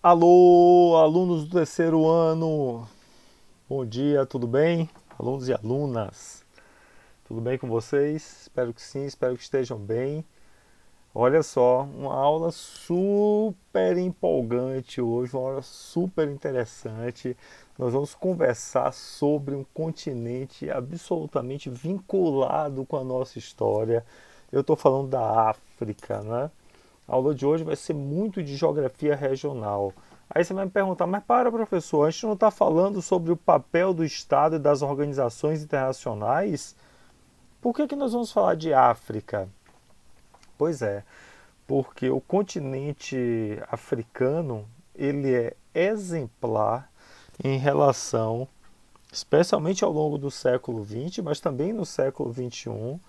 Alô, alunos do terceiro ano, bom dia, tudo bem? Alunos e alunas, tudo bem com vocês? Espero que sim, espero que estejam bem. Olha só, uma aula super empolgante hoje, uma aula super interessante. Nós vamos conversar sobre um continente absolutamente vinculado com a nossa história. Eu estou falando da África, né? A aula de hoje vai ser muito de geografia regional. Aí você vai me perguntar, mas para, professor, a gente não está falando sobre o papel do Estado e das organizações internacionais? Por que nós vamos falar de África? Pois é, porque o continente africano ele é exemplar em relação, especialmente ao longo do século XX, mas também no século XXI,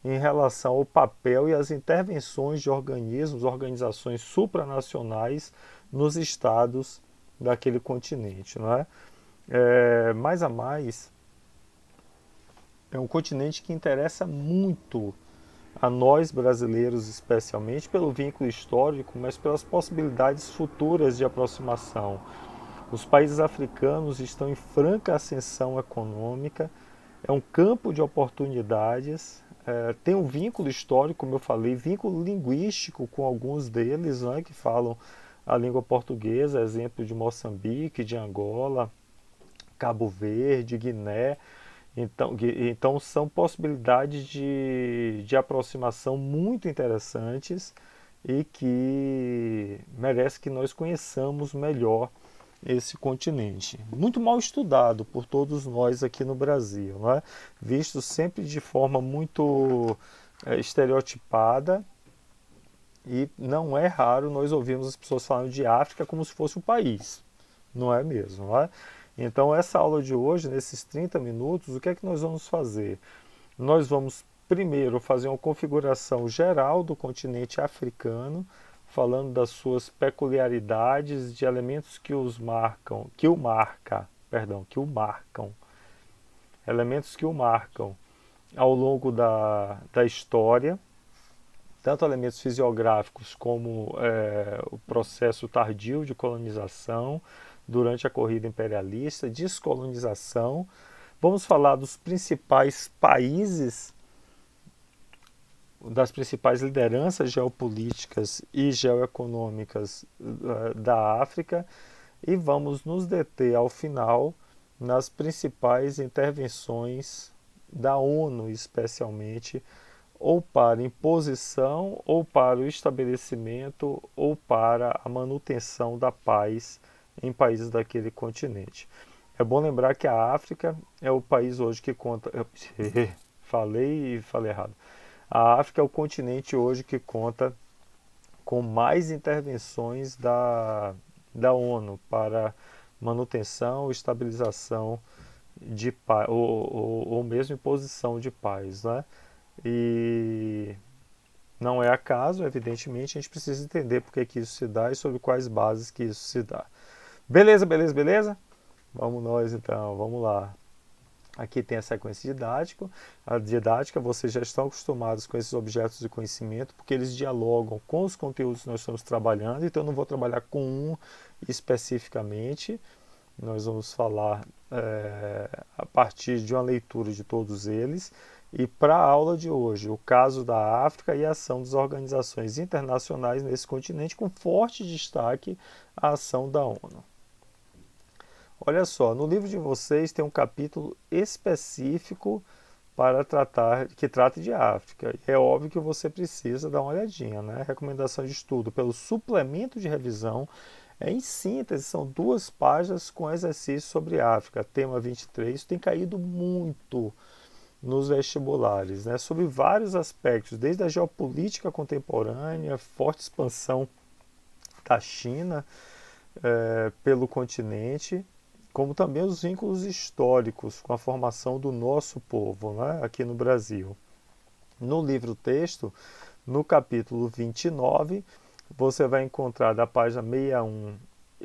em relação ao papel e às intervenções de organismos, organizações supranacionais nos estados daquele continente, não é? Mais a mais, é um continente que interessa muito a nós brasileiros, especialmente pelo vínculo histórico, mas pelas possibilidades futuras de aproximação. Os países africanos estão em franca ascensão econômica, é um campo de oportunidades, tem um vínculo histórico, como eu falei, vínculo linguístico com alguns deles, né, que falam a língua portuguesa, exemplo de Moçambique, de Angola, Cabo Verde, Guiné. Então são possibilidades de aproximação muito interessantes e que merece que nós conheçamos melhor esse continente. Muito mal estudado por todos nós aqui no Brasil, não é? Visto sempre de forma muito estereotipada, e não é raro nós ouvirmos as pessoas falando de África como se fosse um país. Não é mesmo, não é? Então, essa aula de hoje, nesses 30 minutos, o que é que nós vamos fazer? Nós vamos primeiro fazer uma configuração geral do continente africano, falando das suas peculiaridades, de elementos que os marcam, que o marcam, elementos que o marcam ao longo da história, tanto elementos fisiográficos como o processo tardio de colonização durante a corrida imperialista, descolonização. Vamos falar dos principais países, das principais lideranças geopolíticas e geoeconômicas da África e vamos nos deter ao final nas principais intervenções da ONU, especialmente, ou para imposição, ou para o estabelecimento, ou para a manutenção da paz em países daquele continente. É bom lembrar que a África é o país hoje que conta. Falei e falei errado. A África é o continente hoje que conta com mais intervenções da ONU para manutenção, estabilização de paz, ou mesmo imposição de paz, né? E não é acaso, evidentemente, a gente precisa entender por que isso se dá e sobre quais bases que isso se dá. Beleza, beleza, beleza? Vamos nós então, vamos lá. Aqui tem a sequência didática. A didática, vocês já estão acostumados com esses objetos de conhecimento, porque eles dialogam com os conteúdos que nós estamos trabalhando, então eu não vou trabalhar com um especificamente. Nós vamos falar a partir de uma leitura de todos eles. E para a aula de hoje, o caso da África e a ação das organizações internacionais nesse continente, com forte destaque à ação da ONU. Olha só, no livro de vocês tem um capítulo específico para tratar, que trata de África. É óbvio que você precisa dar uma olhadinha, né? Recomendação de estudo pelo suplemento de revisão. Em síntese, são 2 páginas com exercícios sobre África. Tema 23, isso tem caído muito nos vestibulares, né? Sobre vários aspectos, desde a geopolítica contemporânea, forte expansão da China pelo continente, como também os vínculos históricos com a formação do nosso povo, né, aqui no Brasil. No livro-texto, no capítulo 29, você vai encontrar da página 61,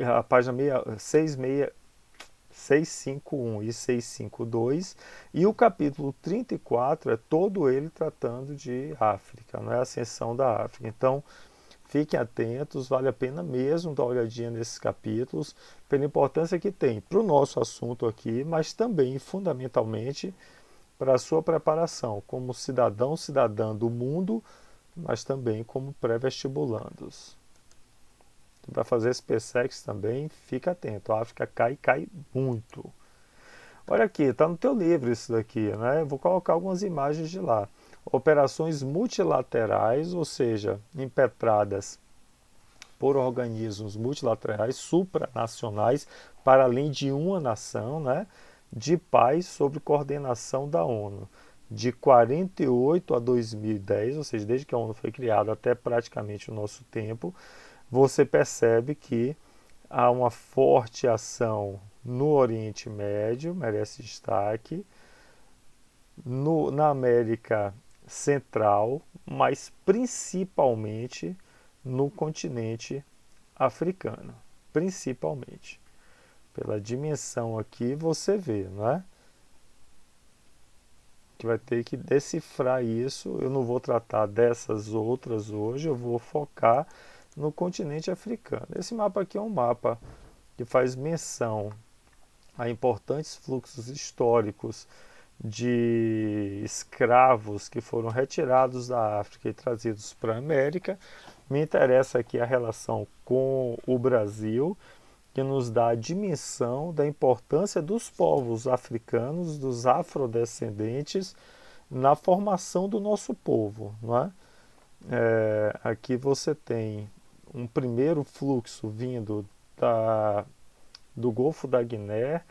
a página 651 e 652, e o capítulo 34 é todo ele tratando de África, não é a ascensão da África. Então, fiquem atentos, vale a pena mesmo dar uma olhadinha nesses capítulos, pela importância que tem para o nosso assunto aqui, mas também, fundamentalmente, para a sua preparação como cidadão, cidadã do mundo, mas também como pré-vestibulandos. Para fazer esse PSEX também, fica atento, a África cai muito. Olha aqui, está no teu livro isso daqui, né? Eu vou colocar algumas imagens de lá. Operações multilaterais, ou seja, impetradas por organismos multilaterais, supranacionais, para além de uma nação, né? De paz sob coordenação da ONU. De 48 a 2010, ou seja, desde que a ONU foi criada até praticamente o nosso tempo, você percebe que há uma forte ação no Oriente Médio, merece destaque, na América Central, mas principalmente no continente africano. Principalmente. Pela dimensão aqui você vê, não é? Que vai ter que decifrar isso. Eu não vou tratar dessas outras hoje, eu vou focar no continente africano. Esse mapa aqui é um mapa que faz menção a importantes fluxos históricos de escravos que foram retirados da África e trazidos para a América. Me interessa aqui a relação com o Brasil, que nos dá a dimensão da importância dos povos africanos, dos afrodescendentes, na formação do nosso povo, não é? Aqui você tem um primeiro fluxo vindo do Golfo da Guiné,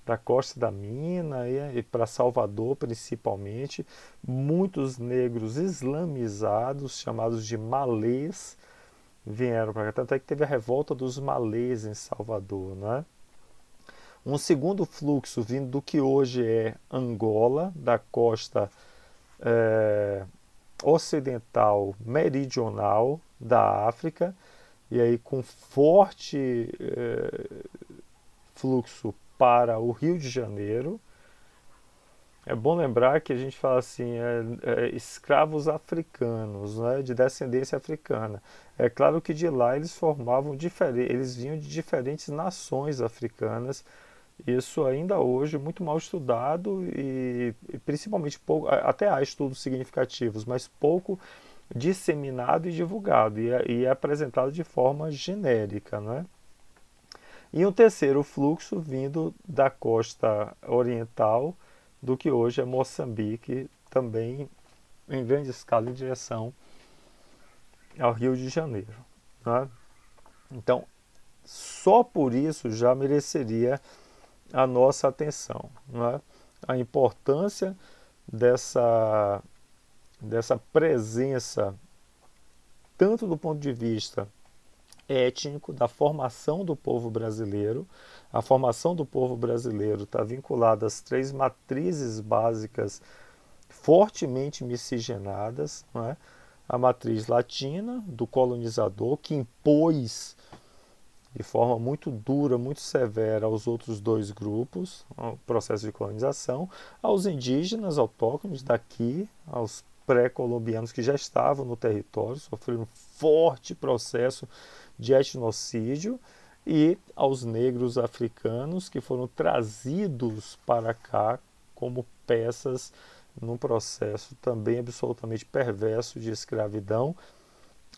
da Costa da Mina e para Salvador principalmente, muitos negros islamizados, chamados de malês, vieram para cá. Tanto é que teve a revolta dos malês em Salvador, né? Um segundo fluxo vindo do que hoje é Angola, da costa ocidental meridional da África, e aí com forte fluxo para o Rio de Janeiro. É bom lembrar que a gente fala assim, escravos africanos, né, de descendência africana. É claro que de lá eles formavam eles vinham de diferentes nações africanas. Isso ainda hoje muito mal estudado e principalmente pouco, até há estudos significativos, mas pouco disseminado e divulgado e é apresentado de forma genérica, né? E um terceiro fluxo vindo da costa oriental do que hoje é Moçambique, também em grande escala em direção ao Rio de Janeiro, né? Então, só por isso já mereceria a nossa atenção, né? A importância dessa presença, tanto do ponto de vista étnico, da formação do povo brasileiro. A formação do povo brasileiro está vinculada às três matrizes básicas fortemente miscigenadas, não é? A matriz latina, do colonizador, que impôs de forma muito dura, muito severa aos outros dois grupos, o processo de colonização, aos indígenas autóctones daqui, aos pré-colombianos que já estavam no território, sofreram um forte processo de etnocídio, e aos negros africanos que foram trazidos para cá como peças num processo também absolutamente perverso de escravidão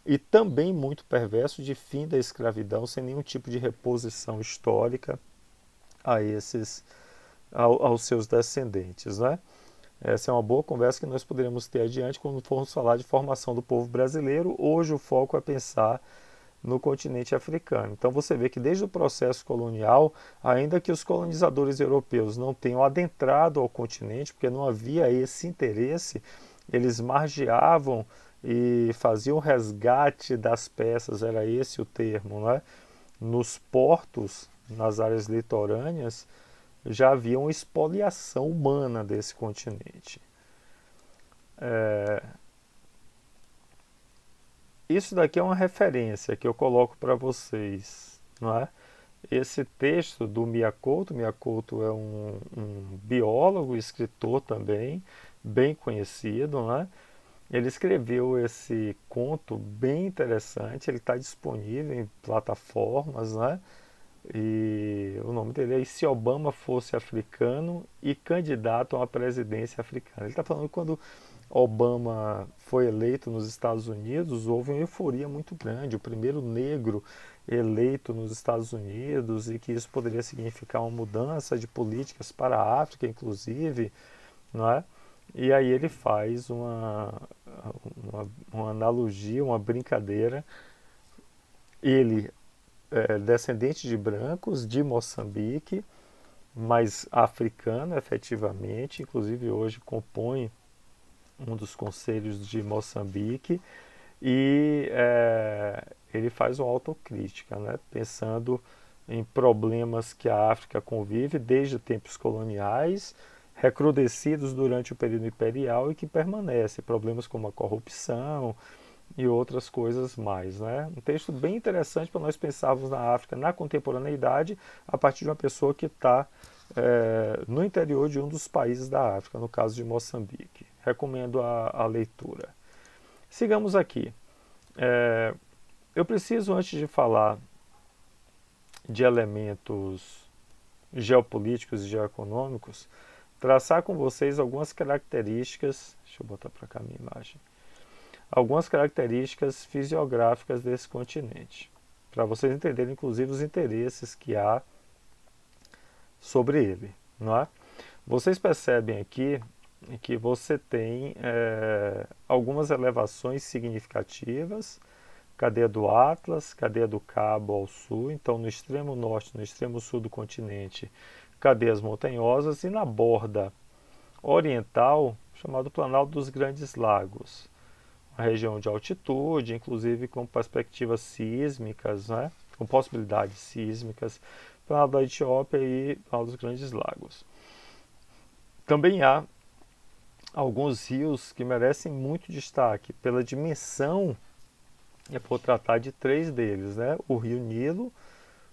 e também muito perverso de fim da escravidão, sem nenhum tipo de reposição histórica aos seus descendentes, né? Essa é uma boa conversa que nós poderemos ter adiante quando formos falar de formação do povo brasileiro. Hoje o foco é pensar no continente africano. Então você vê que desde o processo colonial, ainda que os colonizadores europeus não tenham adentrado ao continente, porque não havia esse interesse, eles margeavam e faziam resgate das peças, era esse o termo, né? Nos portos, nas áreas litorâneas, já havia uma expoliação humana desse continente. Isso daqui é uma referência que eu coloco para vocês, não é? Esse texto do Miyakoto é um biólogo, escritor também, bem conhecido, né? Ele escreveu esse conto bem interessante, ele está disponível em plataformas, né? E o nome dele é E se Obama fosse africano e candidato a uma presidência africana. Ele está falando que quando Obama foi eleito nos Estados Unidos, houve uma euforia muito grande, o primeiro negro eleito nos Estados Unidos, e que isso poderia significar uma mudança de políticas para a África, inclusive, não é? E aí ele faz uma analogia, uma brincadeira. Ele é descendente de brancos de Moçambique, mas africano efetivamente, inclusive hoje compõe um dos conselhos de Moçambique, e ele faz uma autocrítica, né? Pensando em problemas que a África convive desde tempos coloniais, recrudescidos durante o período imperial e que permanecem, problemas como a corrupção e outras coisas mais, né? Um texto bem interessante para nós pensarmos na África na contemporaneidade a partir de uma pessoa que está no interior de um dos países da África, no caso de Moçambique. Recomendo a leitura. Sigamos aqui. Eu preciso, antes de falar de elementos geopolíticos e geoeconômicos, traçar com vocês algumas características. Deixa eu botar para cá a minha imagem. Algumas características fisiográficas desse continente, para vocês entenderem, inclusive, os interesses que há sobre ele, não é? Vocês percebem aqui que você tem algumas elevações significativas, cadeia do Atlas, cadeia do Cabo ao sul, então no extremo norte, no extremo sul do continente, cadeias montanhosas, e na borda oriental, chamado Planalto dos Grandes Lagos, uma região de altitude, inclusive com perspectivas sísmicas, né? Com possibilidades sísmicas, Planalto da Etiópia e Planalto dos Grandes Lagos. Também há alguns rios que merecem muito destaque pela dimensão. Eu vou tratar de três deles, né? O Rio Nilo,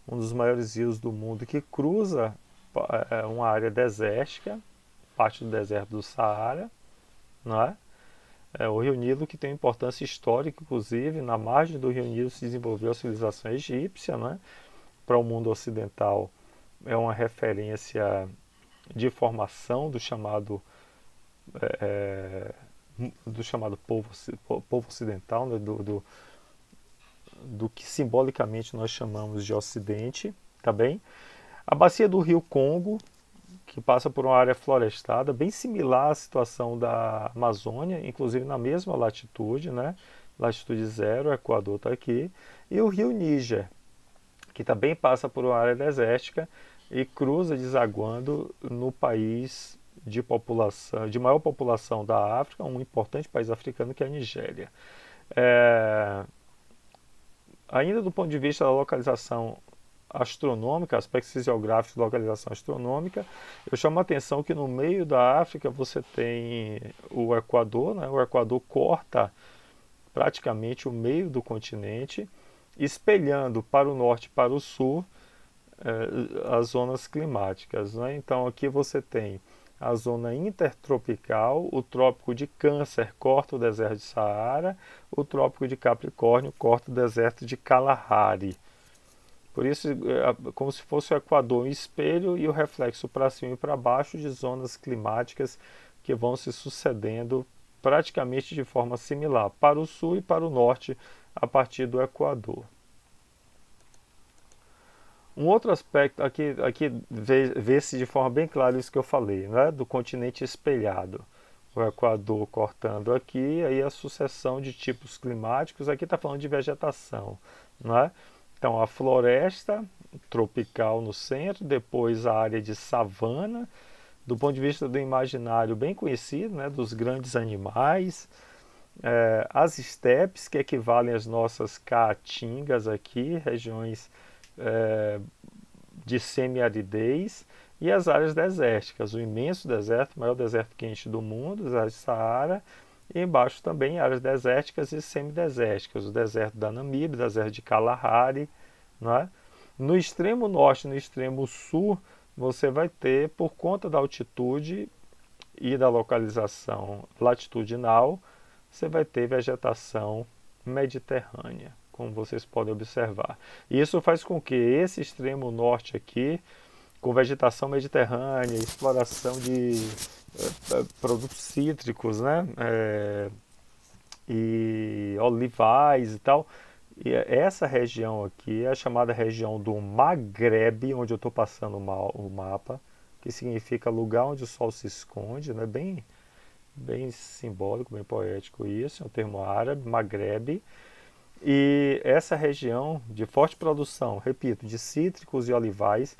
um dos maiores rios do mundo, que cruza uma área desértica, parte do deserto do Saara, não é? O Rio Nilo, que tem importância histórica, inclusive, na margem do Rio Nilo se desenvolveu a civilização egípcia, né? Para o mundo ocidental é uma referência de formação do chamado povo ocidental, né? Do que simbolicamente nós chamamos de Ocidente, tá bem? A bacia do Rio Congo, que passa por uma área florestada, bem similar à situação da Amazônia, inclusive na mesma latitude, né? Latitude zero, o Equador está aqui. E o Rio Níger, que também passa por uma área desértica e cruza desaguando no país de maior população da África, um importante país africano que é a Nigéria. Ainda do ponto de vista da localização astronômica, aspectos fisiográficos de localização astronômica, eu chamo a atenção que no meio da África você tem o Equador, né? O Equador corta praticamente o meio do continente, espelhando para o norte e para o sul as zonas climáticas, né? Então aqui você tem a zona intertropical, o trópico de Câncer corta o deserto de Saara, o trópico de Capricórnio corta o deserto de Kalahari. Por isso, como se fosse o Equador um espelho e o reflexo para cima e para baixo de zonas climáticas que vão se sucedendo praticamente de forma similar para o sul e para o norte a partir do Equador. Um outro aspecto, aqui vê-se de forma bem clara isso que eu falei, né? Do continente espelhado. O Equador cortando aqui, aí a sucessão de tipos climáticos, aqui está falando de vegetação, né? Então a floresta tropical no centro, depois a área de savana, do ponto de vista do imaginário bem conhecido, né? Dos grandes animais, as estepes, que equivalem às nossas caatingas aqui, regiões de semiaridez, e as áreas desérticas, o imenso deserto, o maior deserto quente do mundo, as áreas de Saara, e embaixo também áreas desérticas e semidesérticas, o deserto da Namíbia, o deserto de Kalahari, não é? No extremo norte e no extremo sul, você vai ter, por conta da altitude e da localização latitudinal, você vai ter vegetação mediterrânea, como vocês podem observar. E isso faz com que esse extremo norte aqui, com vegetação mediterrânea, exploração de produtos cítricos, né? E olivais e tal. E essa região aqui é a chamada região do Maghreb, onde eu estou passando o mapa, que significa lugar onde o sol se esconde, né? Bem simbólico, bem poético isso, é um termo árabe, Maghreb. E essa região de forte produção, repito, de cítricos e olivais,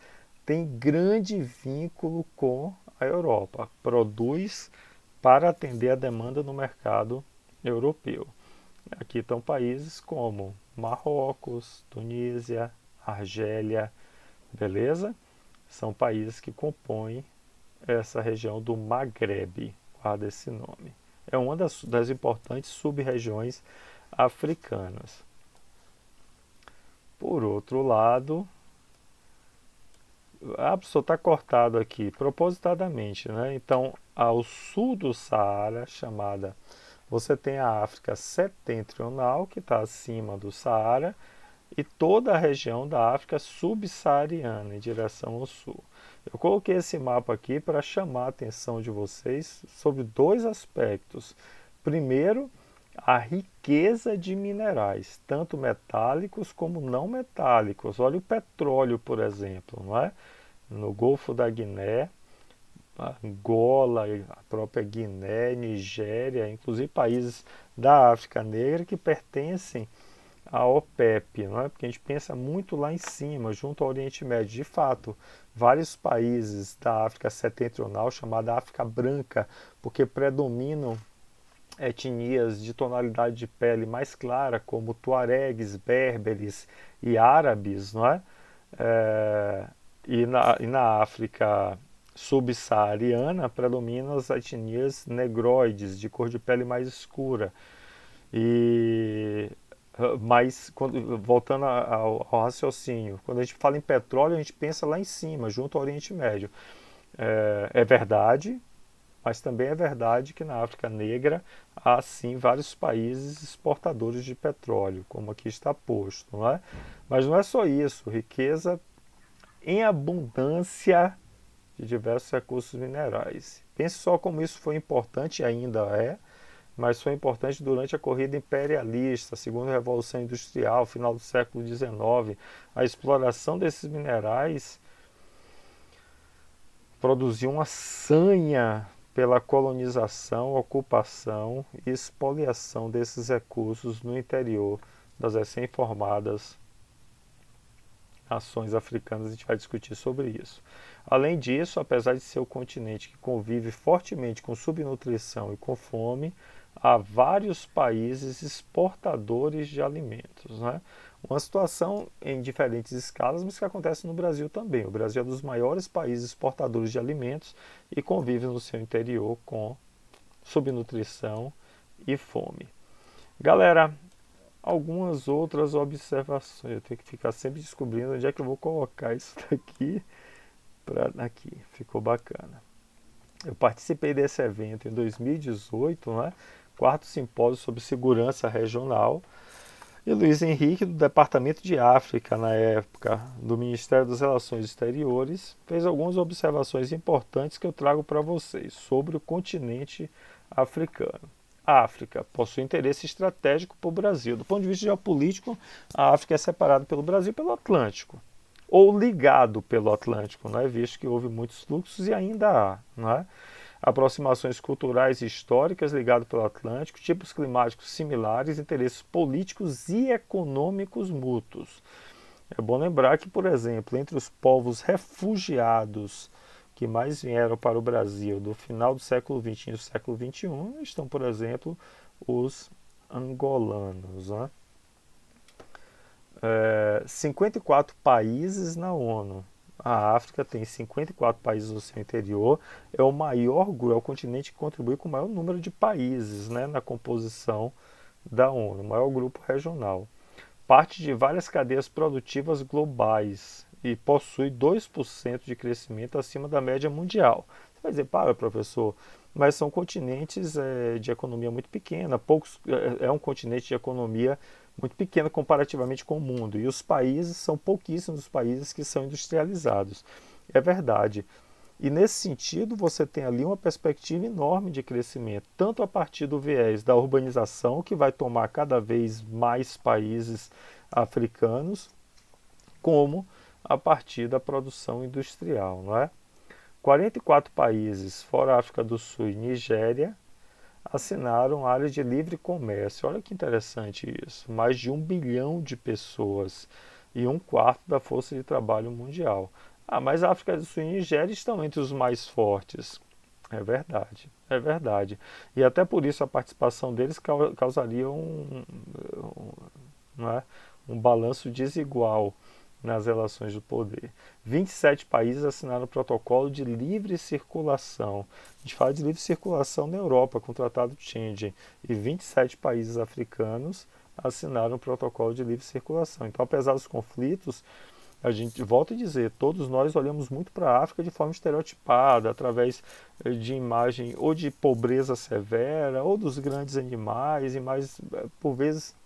tem grande vínculo com a Europa. Produz para atender a demanda no mercado europeu. Aqui estão países como Marrocos, Tunísia, Argélia, beleza? São países que compõem essa região do Maghreb, guarda esse nome. É uma das importantes sub-regiões africanas. Por outro lado, a pessoa está cortado aqui propositadamente, né? Então, ao sul do Saara, você tem a África setentrional, que está acima do Saara, e toda a região da África subsaariana, em direção ao sul. Eu coloquei esse mapa aqui para chamar a atenção de vocês sobre dois aspectos. Primeiro, a riqueza de minerais, tanto metálicos como não metálicos. Olha o petróleo, por exemplo, não é? No Golfo da Guiné, Angola, a própria Guiné, Nigéria, inclusive países da África Negra que pertencem à OPEP, não é? Porque a gente pensa muito lá em cima, junto ao Oriente Médio. De fato, vários países da África setentrional, chamada África Branca, porque predominam etnias de tonalidade de pele mais clara, como tuaregues, berberes e árabes, não é? E na África subsaariana predominam as etnias negroides, de cor de pele mais escura. Mas, voltando ao raciocínio, quando a gente fala em petróleo, a gente pensa lá em cima, junto ao Oriente Médio. É verdade, mas também é verdade que na África Negra há sim vários países exportadores de petróleo, como aqui está posto, não é? Mas não é só isso, riqueza em abundância de diversos recursos minerais. Pense só como isso foi importante, ainda mas foi importante durante a corrida imperialista, a segunda Revolução Industrial, final do século XIX. A exploração desses minerais produziu uma sanha pela colonização, ocupação e expoliação desses recursos no interior das recém-formadas nações africanas. A gente vai discutir sobre isso. Além disso, apesar de ser o continente que convive fortemente com subnutrição e com fome, há vários países exportadores de alimentos, né? Uma situação em diferentes escalas, mas que acontece no Brasil também. O Brasil é um dos maiores países exportadores de alimentos e convive no seu interior com subnutrição e fome. Galera, algumas outras observações. Eu tenho que ficar sempre descobrindo onde é que eu vou colocar isso daqui. Aqui, ficou bacana. Eu participei desse evento em 2018, né? Quarto simpósio sobre segurança regional. E Luiz Henrique, do Departamento de África, na época, do Ministério das Relações Exteriores, fez algumas observações importantes que eu trago para vocês sobre o continente africano. A África possui interesse estratégico para o Brasil. Do ponto de vista geopolítico, a África é separada pelo Brasil pelo Atlântico, ou ligado pelo Atlântico, não é? Visto que houve muitos fluxos e ainda há, não é? Aproximações culturais e históricas ligadas pelo Atlântico, tipos climáticos similares, interesses políticos e econômicos mútuos. É bom lembrar que, por exemplo, entre os povos refugiados que mais vieram para o Brasil do final do século XX e do século XXI estão, por exemplo, os angolanos, né? 54 países na ONU. A África tem 54 países no seu interior, é o maior grupo, é o continente que contribui com o maior número de países, né, na composição da ONU, o maior grupo regional. Parte de várias cadeias produtivas globais e possui 2% de crescimento acima da média mundial. Você vai dizer, para professor, mas são continentes de economia muito pequena, é um continente de economia muito pequena comparativamente com o mundo, e os países são pouquíssimos os países que são industrializados. É verdade. E nesse sentido, você tem ali uma perspectiva enorme de crescimento, tanto a partir do viés da urbanização, que vai tomar cada vez mais países africanos, como a partir da produção industrial, não é? 44 países, fora a África do Sul e Nigéria, assinaram áreas de livre comércio. Olha que interessante isso. Mais de 1 bilhão de pessoas e um quarto da força de trabalho mundial. Ah, mas a África do Sul e Nigéria estão entre os mais fortes. É verdade, é verdade. E até por isso a participação deles causaria não é, um balanço desigual nas relações do poder. 27 países assinaram o protocolo de livre circulação. A gente fala de livre circulação na Europa, com o Tratado de Schengen, e 27 países africanos assinaram o protocolo de livre circulação. Então, apesar dos conflitos, a gente volta a dizer, todos nós olhamos muito para a África de forma estereotipada, através de imagem ou de pobreza severa, ou dos grandes animais, imagens, por vezes,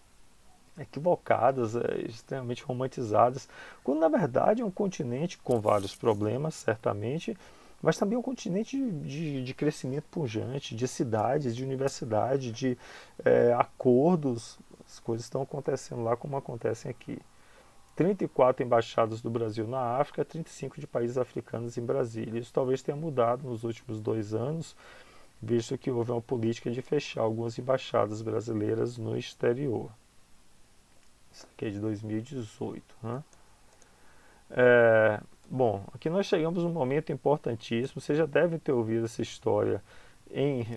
equivocadas, extremamente romantizadas, quando na verdade é um continente com vários problemas, certamente, mas também um continente de crescimento pujante, de cidades, de universidade, de acordos. As coisas estão acontecendo lá como acontecem aqui. 34 embaixadas do Brasil na África, 35 de países africanos em Brasília. Isso talvez tenha mudado nos últimos 2 anos, visto que houve uma política de fechar algumas embaixadas brasileiras no exterior. Isso aqui é de 2018. Né? Bom, aqui nós chegamos num momento importantíssimo. Você já deve ter ouvido essa história em,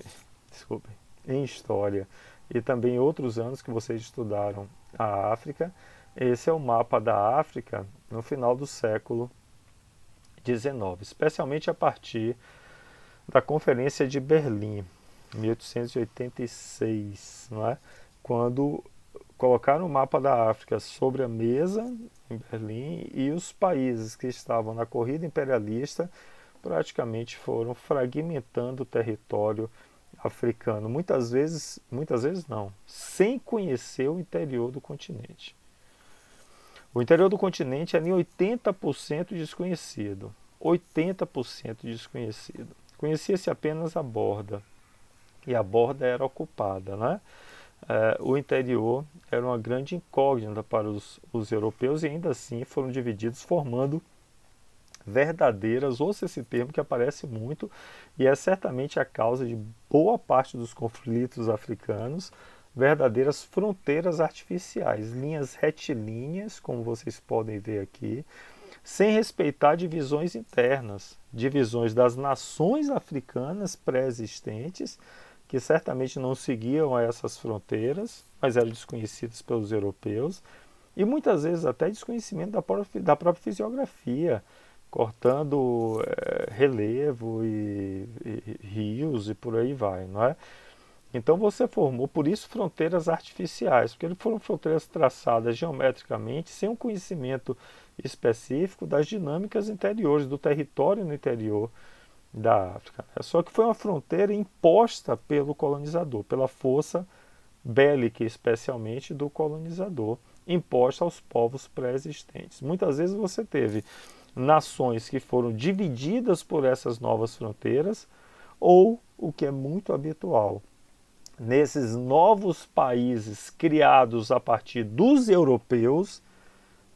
desculpe, em história e também em outros anos que vocês estudaram a África. Esse é o mapa da África no final do século XIX, especialmente a partir da Conferência de Berlim, 1886, não é? Quando colocaram o mapa da África sobre a mesa em Berlim e os países que estavam na corrida imperialista praticamente foram fragmentando o território africano, muitas vezes não, sem conhecer o interior do continente. O interior do continente é em 80% desconhecido. 80% desconhecido. Conhecia-se apenas a borda. E a borda era ocupada, né? O interior era uma grande incógnita para os europeus e ainda assim foram divididos, formando verdadeiras, ouça esse termo que aparece muito, e é certamente a causa de boa parte dos conflitos africanos, verdadeiras fronteiras artificiais, linhas retilíneas, como vocês podem ver aqui, sem respeitar divisões internas, divisões das nações africanas pré-existentes, que certamente não seguiam essas fronteiras, mas eram desconhecidas pelos europeus, e muitas vezes até desconhecimento da própria fisiografia, cortando relevo e rios e por aí vai, não é? Então você formou, por isso, fronteiras artificiais, porque foram fronteiras traçadas geometricamente sem um conhecimento específico das dinâmicas interiores, do território no interior da África. Só que foi uma fronteira imposta pelo colonizador, pela força bélica, especialmente do colonizador, imposta aos povos pré-existentes. Muitas vezes você teve nações que foram divididas por essas novas fronteiras, ou, o que é muito habitual, nesses novos países criados a partir dos europeus,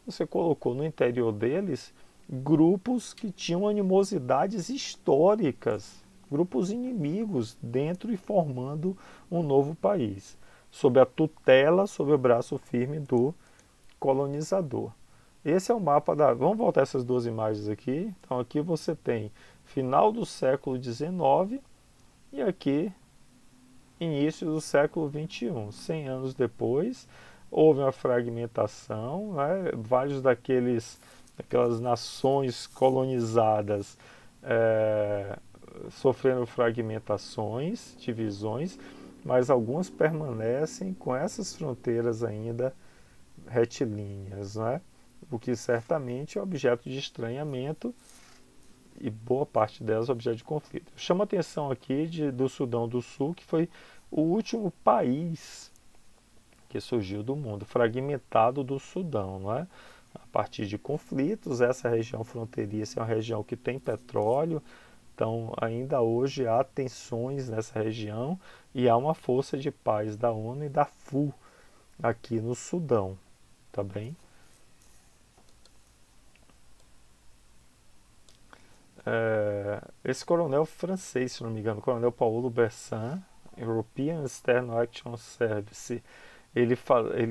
você colocou no interior deles grupos que tinham animosidades históricas, grupos inimigos dentro e formando um novo país, sob a tutela, sob o braço firme do colonizador. Esse é o mapa da... Vamos voltar a essas duas imagens aqui. Então aqui você tem final do século XIX e aqui início do século XXI. 100 anos depois, houve uma fragmentação, né? Daquelas nações colonizadas sofreram fragmentações, divisões, mas algumas permanecem com essas fronteiras ainda retilíneas, né? O que certamente é objeto de estranhamento e boa parte delas objeto de conflito. Chama atenção aqui do Sudão do Sul, que foi o último país que surgiu do mundo, fragmentado do Sudão, não é? A partir de conflitos, essa região fronteiriça é uma região que tem petróleo, então ainda hoje há tensões nessa região e há uma força de paz da ONU e da FU aqui no Sudão, tá bem? Esse coronel francês, se não me engano, o coronel Paulo Bessin, European External Action Service, ele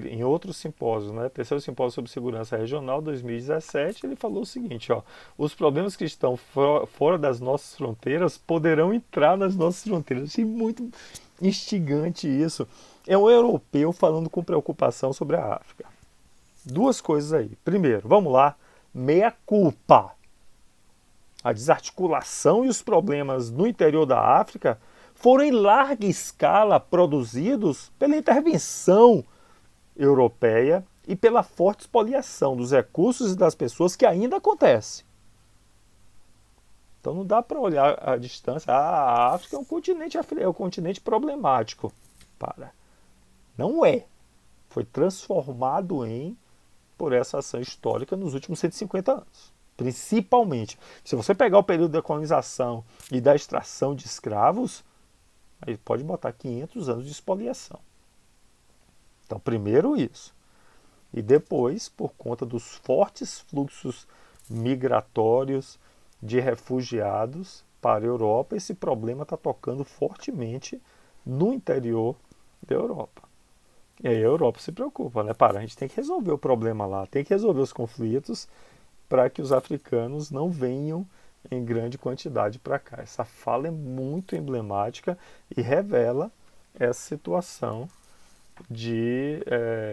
em outro simpósio, né, terceiro simpósio sobre segurança regional 2017, ele falou o seguinte, ó, os problemas que estão fora das nossas fronteiras poderão entrar nas nossas fronteiras. Achei muito instigante isso. É um europeu falando com preocupação sobre a África. Duas coisas aí. Primeiro, vamos lá, meia culpa. A desarticulação e os problemas no interior da África foram em larga escala produzidos pela intervenção europeia e pela forte expoliação dos recursos e das pessoas que ainda acontece. Então não dá para olhar a distância. A África é um continente problemático. Não é. Foi transformado por essa ação histórica nos últimos 150 anos. Principalmente, se você pegar o período da colonização e da extração de escravos, aí pode botar 500 anos de expoliação. Então, primeiro isso. E depois, por conta dos fortes fluxos migratórios de refugiados para a Europa, esse problema está tocando fortemente no interior da Europa. E aí a Europa se preocupa, né? A gente tem que resolver o problema lá, tem que resolver os conflitos para que os africanos não venham em grande quantidade para cá. Essa fala é muito emblemática e revela essa situação de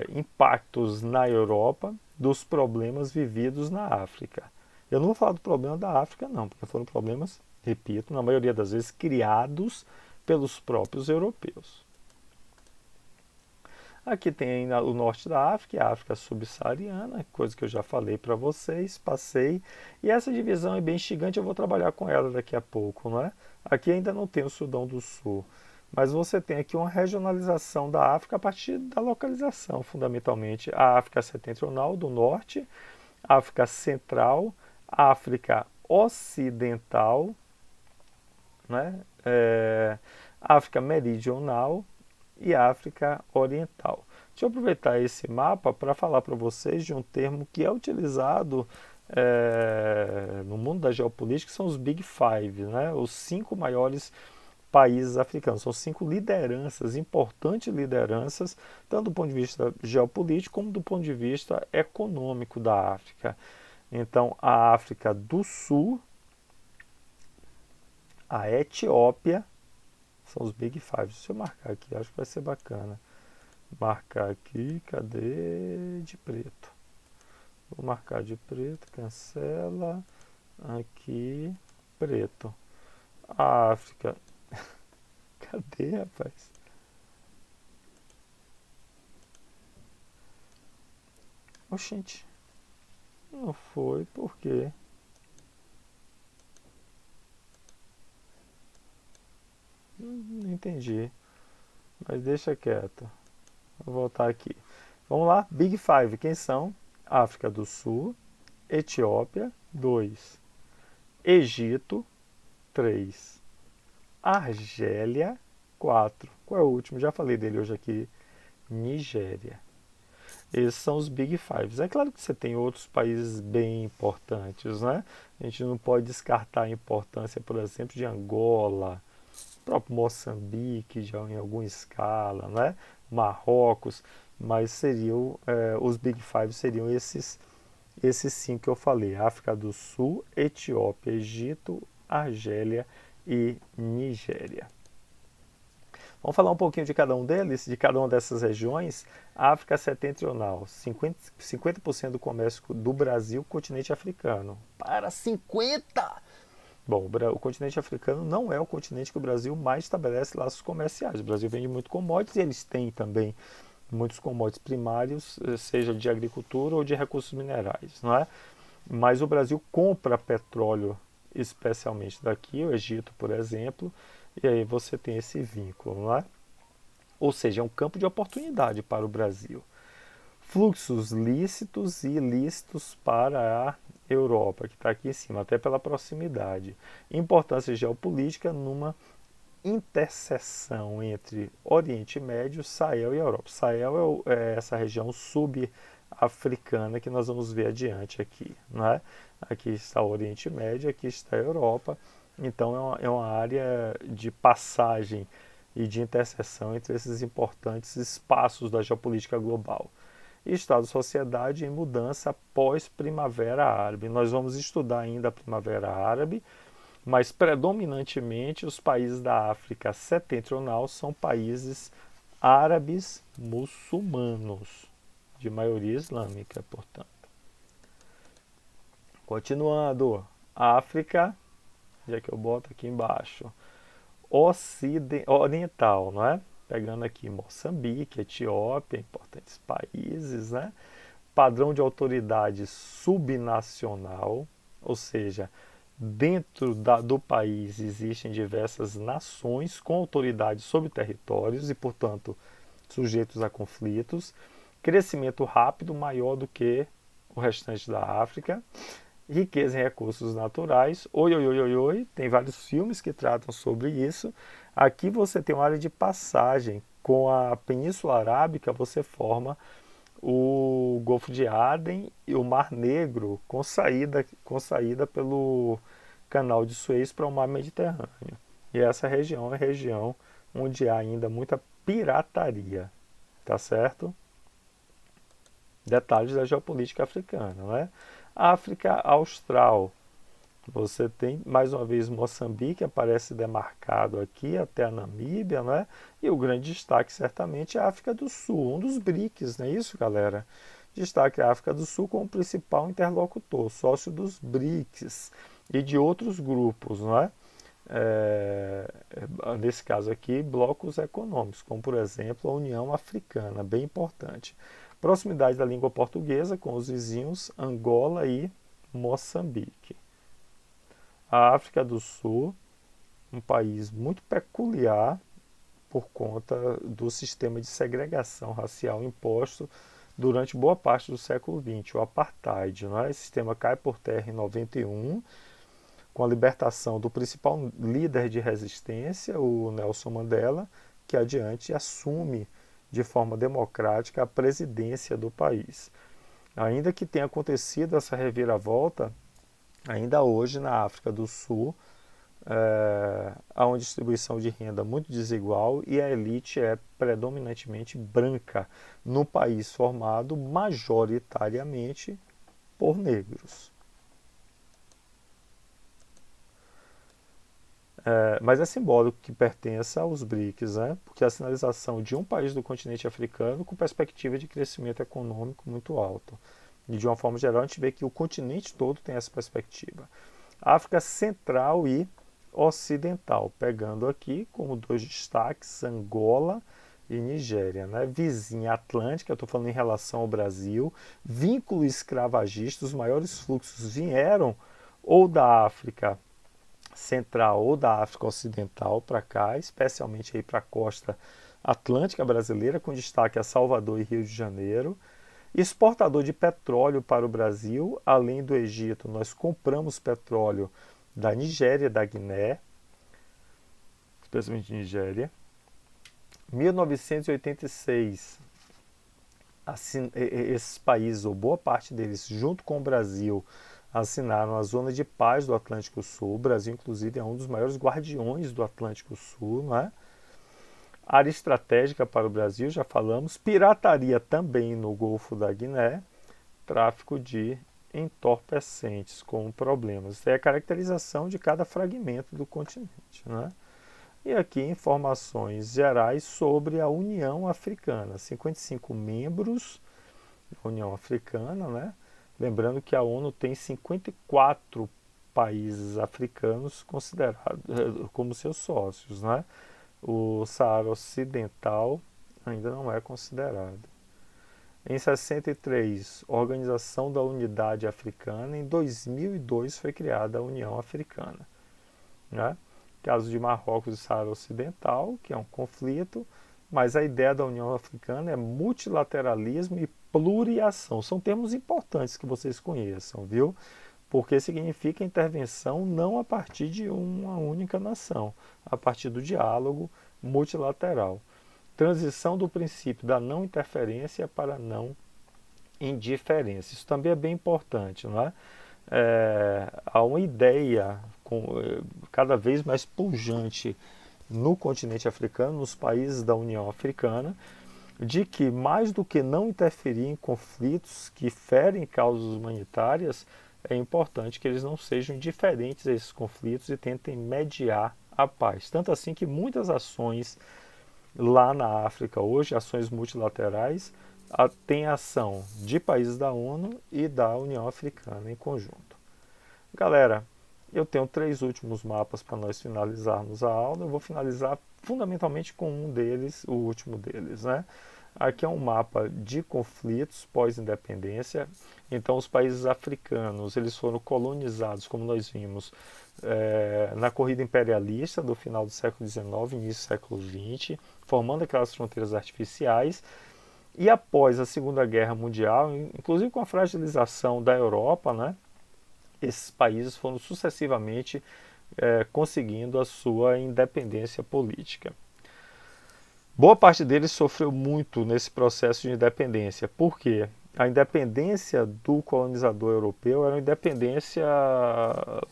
impactos na Europa dos problemas vividos na África. Eu não vou falar do problema da África, não, porque foram problemas, repito, na maioria das vezes criados pelos próprios europeus. Aqui tem ainda o norte da África, a África subsaariana, coisa que eu já falei para vocês, passei. E essa divisão é bem instigante, eu vou trabalhar com ela daqui a pouco, não é? Aqui ainda não tem o Sudão do Sul, mas você tem aqui uma regionalização da África a partir da localização, fundamentalmente. A África Setentrional do Norte, a África Central, a África Ocidental, né? África Meridional e África Oriental. Deixa eu aproveitar esse mapa para falar para vocês de um termo que é utilizado no mundo da geopolítica, que são os Big Five, né? Os 5 maiores países africanos. São 5 lideranças, importantes lideranças, tanto do ponto de vista geopolítico como do ponto de vista econômico da África. Então, a África do Sul, a Etiópia, são os Big Five. Deixa eu marcar aqui, acho que vai ser bacana. Marcar aqui, cadê? De preto. Vou marcar de preto, cancela. Aqui, preto. A África. Cadê, rapaz? Oxente. Não foi, por quê? Não entendi. Mas deixa quieto. Vou voltar aqui. Vamos lá, Big Five. Quem são? África do Sul, Etiópia, 2. Egito, 3. Argélia, 4. Qual é o último? Já falei dele hoje aqui. Nigéria. Esses são os Big Fives. É claro que você tem outros países bem importantes, né? A gente não pode descartar a importância, por exemplo, de Angola, próprio Moçambique, já em alguma escala, né? Marrocos, mas seriam os Big Five seriam esses 5 que eu falei: África do Sul, Etiópia, Egito, Argélia e Nigéria. Vamos falar um pouquinho de cada um deles, de cada uma dessas regiões. A África Setentrional, 50% do comércio do Brasil, continente africano. Para 50%! Bom, o continente africano não é o continente que o Brasil mais estabelece laços comerciais. O Brasil vende muito commodities e eles têm também muitos commodities primários, seja de agricultura ou de recursos minerais, não é? Mas o Brasil compra petróleo especialmente daqui, o Egito, por exemplo, e aí você tem esse vínculo, não é? Ou seja, é um campo de oportunidade para o Brasil. Fluxos lícitos e ilícitos para a Europa, que está aqui em cima, até pela proximidade. Importância geopolítica numa interseção entre Oriente Médio, Sahel e Europa. Sahel é essa região sub-africana que nós vamos ver adiante aqui, não é? Aqui está o Oriente Médio, aqui está a Europa. Então é uma área de passagem e de interseção entre esses importantes espaços da geopolítica global. Estado-sociedade em mudança pós-Primavera Árabe. Nós vamos estudar ainda a Primavera Árabe, mas predominantemente os países da África setentrional são países árabes muçulmanos, de maioria islâmica, portanto. Continuando, África, já que eu boto aqui embaixo, oriental, não é? Pegando aqui Moçambique, Etiópia, importantes países, né? Padrão de autoridade subnacional, ou seja, dentro do país existem diversas nações com autoridade sobre territórios e, portanto, sujeitos a conflitos. Crescimento rápido, maior do que o restante da África. Riqueza em recursos naturais. Oi, oi, oi, oi, oi. Tem vários filmes que tratam sobre isso. Aqui você tem uma área de passagem. Com a Península Arábica, você forma o Golfo de Aden e o Mar Negro com saída pelo Canal de Suez para o Mar Mediterrâneo. E essa região é a região onde há ainda muita pirataria, tá certo? Detalhes da geopolítica africana, não é? África Austral. Você tem, mais uma vez, Moçambique, aparece demarcado aqui até a Namíbia, né? E o grande destaque, certamente, é a África do Sul, um dos BRICS, não é isso, galera? Destaque a África do Sul como principal interlocutor, sócio dos BRICS e de outros grupos, não é? Nesse caso aqui, blocos econômicos, como, por exemplo, a União Africana, bem importante. Proximidade da língua portuguesa com os vizinhos Angola e Moçambique. A África do Sul, um país muito peculiar por conta do sistema de segregação racial imposto durante boa parte do século XX, o apartheid. Né? Esse sistema cai por terra em 91, com a libertação do principal líder de resistência, o Nelson Mandela, que adiante assume de forma democrática a presidência do país. Ainda que tenha acontecido essa reviravolta, ainda hoje na África do Sul há uma distribuição de renda muito desigual e a elite é predominantemente branca no país formado majoritariamente por negros. Mas é simbólico que pertença aos BRICS, né? Porque a sinalização de um país do continente africano com perspectiva de crescimento econômico muito alto. E de uma forma geral, a gente vê que o continente todo tem essa perspectiva. África Central e Ocidental, pegando aqui como dois destaques Angola e Nigéria, né? Vizinha Atlântica, eu estou falando em relação ao Brasil, vínculo escravagista, os maiores fluxos vieram ou da África Central ou da África Ocidental para cá, especialmente aí para a costa atlântica brasileira, com destaque a Salvador e Rio de Janeiro. Exportador de petróleo para o Brasil, além do Egito, nós compramos petróleo da Nigéria, da Guiné, especialmente Nigéria. 1986, esses países, ou boa parte deles, junto com o Brasil, assinaram a Zona de Paz do Atlântico Sul. O Brasil, inclusive, é um dos maiores guardiões do Atlântico Sul, não é? Área estratégica para o Brasil, já falamos. Pirataria também no Golfo da Guiné. Tráfico de entorpecentes como problemas. Essa é a caracterização de cada fragmento do continente, né? E aqui informações gerais sobre a União Africana. 55 membros da União Africana, né? Lembrando que a ONU tem 54 países africanos considerados como seus sócios, né? O Saara Ocidental ainda não é considerado. Em 63, Organização da Unidade Africana. Em 2002 foi criada a União Africana. Né? Caso de Marrocos e Saara Ocidental, que é um conflito, mas a ideia da União Africana é multilateralismo e pluriação. São termos importantes que vocês conheçam, viu? Porque significa intervenção não a partir de uma única nação, a partir do diálogo multilateral. Transição do princípio da não interferência para a não indiferença. Isso também é bem importante, não é? Há uma ideia cada vez mais pujante no continente africano, nos países da União Africana, de que mais do que não interferir em conflitos que ferem causas humanitárias, é importante que eles não sejam indiferentes a esses conflitos e tentem mediar a paz. Tanto assim que muitas ações lá na África hoje, ações multilaterais, têm ação de países da ONU e da União Africana em conjunto. Galera, eu tenho 3 últimos mapas para nós finalizarmos a aula. Eu vou finalizar fundamentalmente com um deles, o último deles, né? Aqui é um mapa de conflitos pós-independência. Então, os países africanos eles foram colonizados, como nós vimos, na corrida imperialista do final do século XIX, início do século XX, formando aquelas fronteiras artificiais. E após a Segunda Guerra Mundial, inclusive com a fragilização da Europa, né, esses países foram sucessivamente conseguindo a sua independência política. Boa parte deles sofreu muito nesse processo de independência. Por quê? A independência do colonizador europeu era uma independência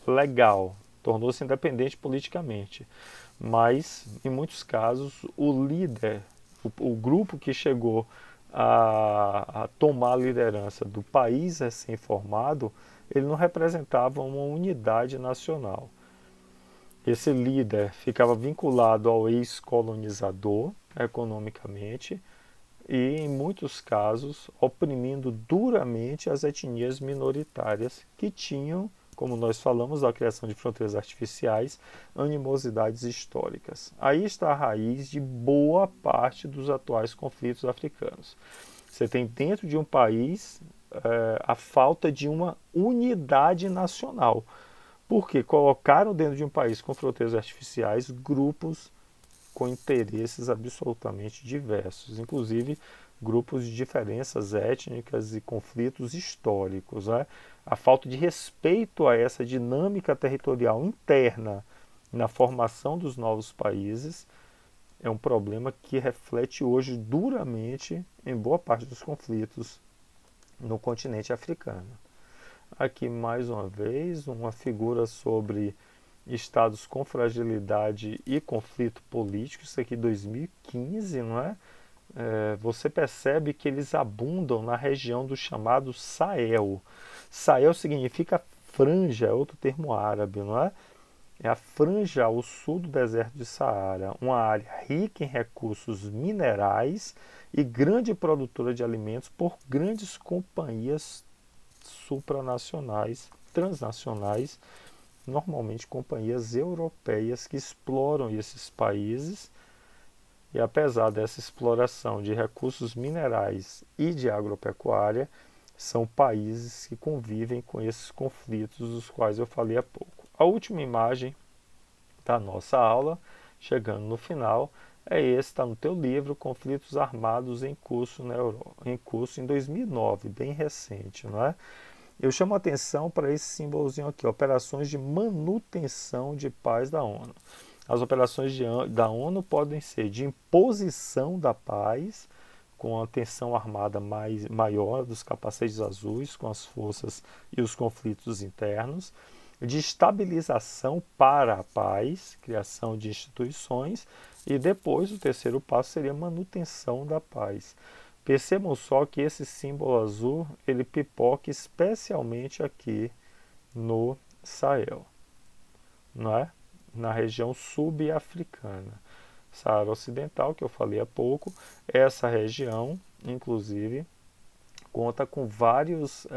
legal, tornou-se independente politicamente. Mas, em muitos casos, o líder, o grupo que chegou a tomar a liderança do país recém-formado, ele não representava uma unidade nacional. Esse líder ficava vinculado ao ex-colonizador economicamente e, em muitos casos, oprimindo duramente as etnias minoritárias que tinham, como nós falamos, da criação de fronteiras artificiais, animosidades históricas. Aí está a raiz de boa parte dos atuais conflitos africanos. Você tem dentro de um país a falta de uma unidade nacional. Porque colocaram dentro de um país com fronteiras artificiais grupos com interesses absolutamente diversos, inclusive grupos de diferenças étnicas e conflitos históricos. Né? A falta de respeito a essa dinâmica territorial interna na formação dos novos países é um problema que reflete hoje duramente em boa parte dos conflitos no continente africano. Aqui mais uma vez uma figura sobre estados com fragilidade e conflito político, isso aqui 2015, não é? Você percebe que eles abundam na região do chamado Sahel. Sahel significa franja, é outro termo árabe, não é? É a franja ao sul do deserto de Saara, uma área rica em recursos minerais e grande produtora de alimentos por grandes companhias supranacionais, transnacionais, normalmente companhias europeias que exploram esses países. E apesar dessa exploração de recursos minerais e de agropecuária, são países que convivem com esses conflitos dos quais eu falei há pouco. A última imagem da nossa aula, chegando no final, é esse, está no teu livro, Conflitos Armados em Curso na Europa, em curso em 2009, bem recente, não é? Eu chamo a atenção para esse símbolozinho aqui, Operações de Manutenção de Paz da ONU. As operações da ONU podem ser de imposição da paz, com a tensão armada maior dos capacetes azuis, com as forças e os conflitos internos, de estabilização para a paz, criação de instituições, e depois o terceiro passo seria manutenção da paz. Percebam só que esse símbolo azul, ele pipoca especialmente aqui no Sahel, não é? Na região subafricana. Saara Ocidental, que eu falei há pouco, essa região, inclusive, conta com vários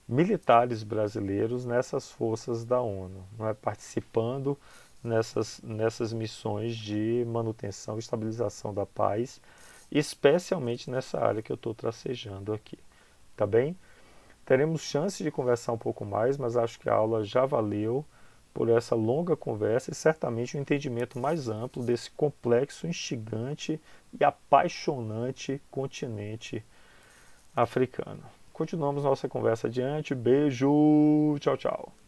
militares brasileiros nessas forças da ONU, não é? Participando nessas missões de manutenção e estabilização da paz especialmente nessa área que eu estou tracejando aqui, tá bem? Teremos chance de conversar um pouco mais, mas acho que a aula já valeu por essa longa conversa e certamente um entendimento mais amplo desse complexo, instigante e apaixonante continente africano. Continuamos nossa conversa adiante. Beijo, tchau, tchau.